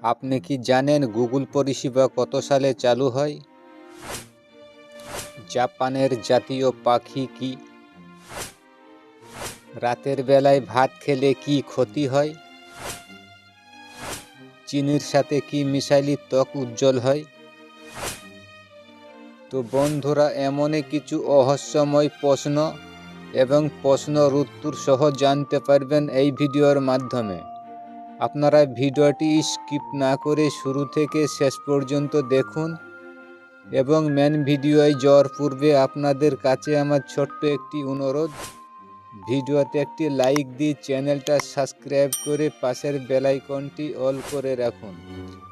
আপনি কি জানেন গুগল পরিষেবা কত সালে চালু হয়? জাপানের জাতীয় পাখি কি? রাতের বেলায় ভাত খেলে কি ক্ষতি হয়? চিনির সাথে কি মিশাইলে ত্বক উজ্জ্বল হয়? তো বন্ধুরা, এমনই কিছু রহস্যময় প্রশ্ন এবং প্রশ্নের উত্তর সহ জানতে পারবেন এই ভিডিওর মাধ্যমে। আপনারা ভিডিওটি স্কিপ না করে শুরু থেকে শেষ পর্যন্ত দেখুন এবং মেন ভিডিওয় যাওয়ার পূর্বে আপনাদের কাছে আমার ছোট্ট একটি অনুরোধ, ভিডিওতে একটি লাইক দিয়ে চ্যানেলটা সাবস্ক্রাইব করে পাশের বেল আইকনটি অল করে রাখুন।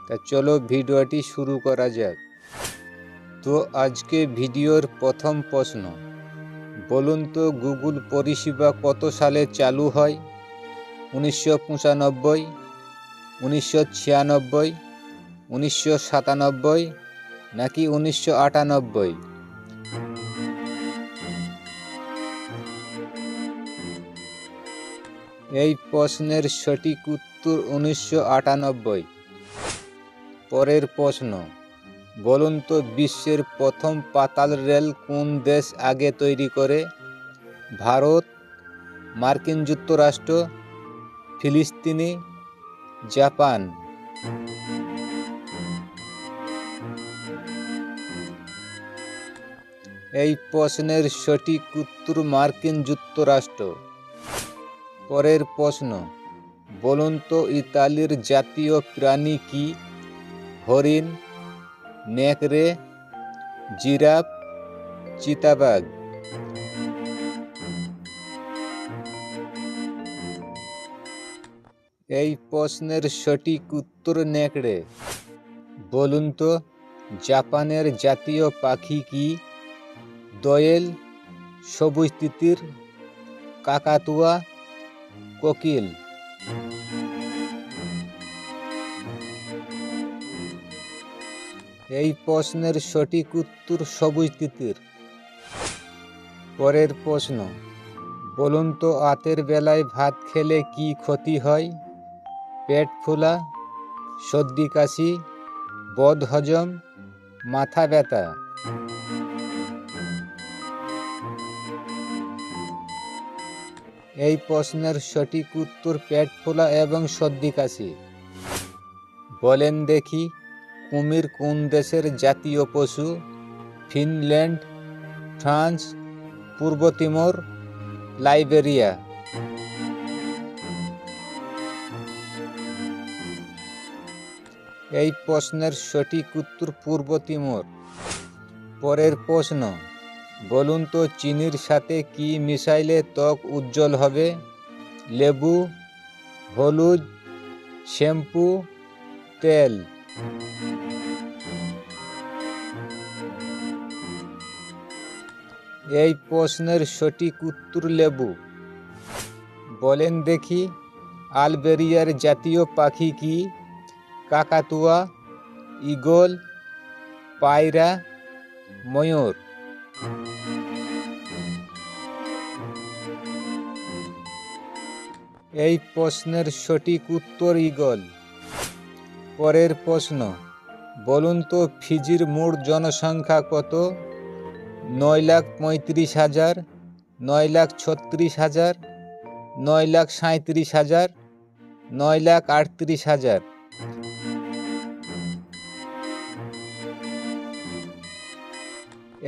তা চলো ভিডিওটি শুরু করা যাক। তো আজকে ভিডিওর প্রথম প্রশ্ন, বলুন তো গুগল পরিষেবা কত সালে চালু হয়? 1995, 1996, 1997 নাকি 1998? এই প্রশ্নের সঠিক উত্তর 1998। পরের প্রশ্ন, বলুন তো বিশ্বের প্রথম পাতাল রেল কোন দেশ আগে তৈরি করে? ভারত, মার্কিন যুক্তরাষ্ট্র, ফিলিস্তিনি, জাপান? এই প্রশ্নের সঠিক উত্তর মার্কিন যুক্তরাষ্ট্র। পরের প্রশ্ন, বলুন তো ইতালির জাতীয় প্রাণী কি? হরিণ, নেকড়ে, জিরাফ, চিতাবাঘ? এই প্রশ্নের সঠিক উত্তর নেকড়ে। বলুন তো জাপানের জাতীয় পাখি কি? দোয়েল, সবুজ তিতির, কাকাতুয়া, কোকিল? এই প্রশ্নের সঠিক উত্তর সবুজ তিতির। পরের প্রশ্ন, বলুন তো রাতের বেলায় ভাত খেলে কি ক্ষতি হয়? পেট ফোলা, সর্দি কাশি, বদহজম, মাথা ব্যথা? এই প্রশ্নের সঠিক উত্তর পেট ফোলা এবং সর্দি কাশি। বলেন দেখি, কুমির কোন দেশের জাতীয় পশু? ফিনল্যান্ড, ফ্রান্স, পূর্ব তিমোর, লাইবেরিয়া? এই প্রশ্নের সঠিক উত্তর পূর্ব তিমোর। পরের প্রশ্ন, বলুন তো চিনির সাথে কি মিশাইলে ত্বক উজ্জ্বল হবে? লেবু, হলুদ, শ্যাম্পু, তেল? এই প্রশ্নের সঠিক উত্তর লেবু। বলেন দেখি, আলবেরিয়ার জাতীয় পাখি কি? কাকাতুয়া, ঈগল, পায়রা, ময়ূর? এই প্রশ্নের সঠিক উত্তর ঈগল। পরের প্রশ্ন, বলুন তো ফিজির মোট জনসংখ্যা কত? 9,35,000, 9,36,000, 9,37,000, 9,38,000?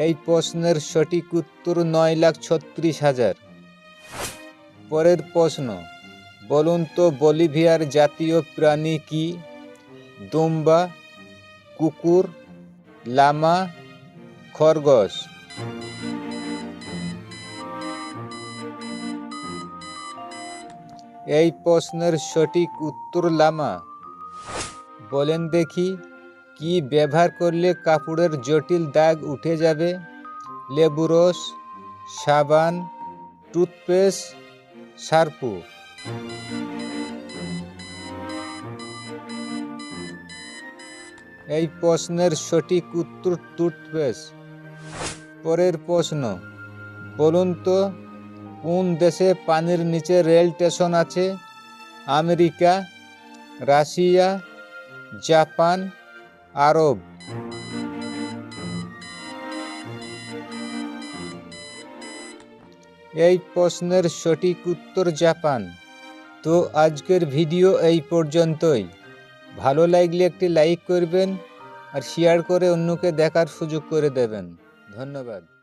এই প্রশ্নের সঠিক উত্তর 9,36,000। পরের প্রশ্ন, বলুন তো বলিভিয়ার জাতীয় প্রাণী কি? দুম্বা, কুকুর, লামা, খরগোশ? এই প্রশ্নের সঠিক উত্তর লামা। বলেন দেখি, কি ব্যবহার করলে কাপড়ের জটিল দাগ উঠে যাবে? লেবু রস, সাবান, টুথপেস্ট, শ্যাম্পু? এই প্রশ্নের সঠিক উত্তর টুথপেস্ট। পরের প্রশ্ন, বলুন তো কোন দেশে পানির নিচে রেল স্টেশন আছে? আমেরিকা, রাশিয়া, জাপান, আরব। এই প্রশ্নের সঠিক উত্তর জাপান। তো আজকের ভিডিও এই পর্যন্তই। ভালো লাগলে একটি লাইক করবেন আর শেয়ার করে অন্যকে দেখার সুযোগ করে দেবেন। ধন্যবাদ।